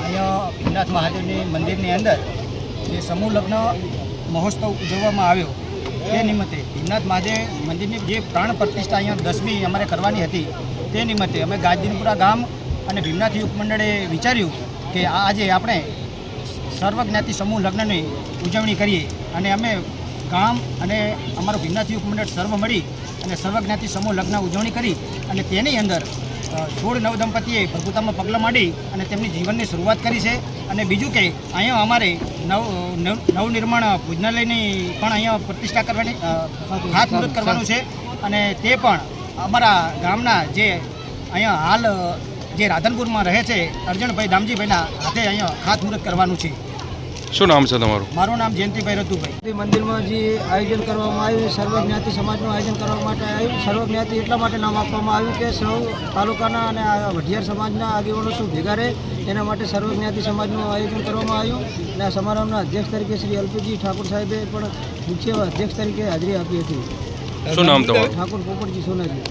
અહીંયા ભીમનાથ મહાદેવની મંદિરની અંદર જે સમૂહ લગ્ન મહોત્સવ ઉજવવામાં આવ્યો તે નિમિત્તે ભીમનાથ મહાદેવ મંદિરની જે પ્રાણ પ્રતિષ્ઠા અહીંયા 10મી અમારે કરવાની હતી તે નિમિત્તે અમે ગાજદીનપુરા ગામ અને ભીમનાથ યુવક મંડળે વિચાર્યું કે આજે આપણે સર્વજ્ઞાતિ સમૂહ લગ્નની ઉજવણી કરીએ અને અમે ગામ અને અમારું ભીમનાથ યુવક મંડળ સર્વ મળી અને સર્વજ્ઞાતિ સમૂહ લગ્ન ઉજવણી કરી અને તેની અંદર 16 નવદંપતીએ પ્રભુતામાં પગલાં માંડી અને તેમની જીવનની શરૂઆત કરી છે. અને બીજું કે અહીંયા અમારે નવનિર્માણ ભોજનાલયની પણ અહીંયા પ્રતિષ્ઠા કરવાની ખાતમુહૂર્ત કરવાનું છે અને તે પણ અમારા ગામના જે અહીંયા હાલ જે રાધનપુરમાં રહે છે અર્જણભાઈ દામજીભાઈના હાથે અહીંયા ખાતમુહૂર્ત કરવાનું છે. શું નામ છે તમારું? મારું નામ જયંતિભાઈ રતુભાઈ. મંદિરમાં જે આયોજન કરવામાં આવ્યું સર્વજ્ઞાતિ સમાજનું આયોજન કરવા માટે આવ્યું. સર્વજ્ઞાતિ એટલા માટે નામ આપવામાં આવ્યું કે સૌ તાલુકાના અને વઢિયાર સમાજના આગેવાનો શું ભેગા રહે એના માટે સર્વજ્ઞાતિ સમાજનું આયોજન કરવામાં આવ્યું. અને આ સમારંભના અધ્યક્ષ તરીકે શ્રી અલ્પેશજી ઠાકોર સાહેબે પણ મુખ્ય અધ્યક્ષ તરીકે હાજરી આપી હતી. શું નામ તમારું? ઠાકોર પોપટજી સોનાજી.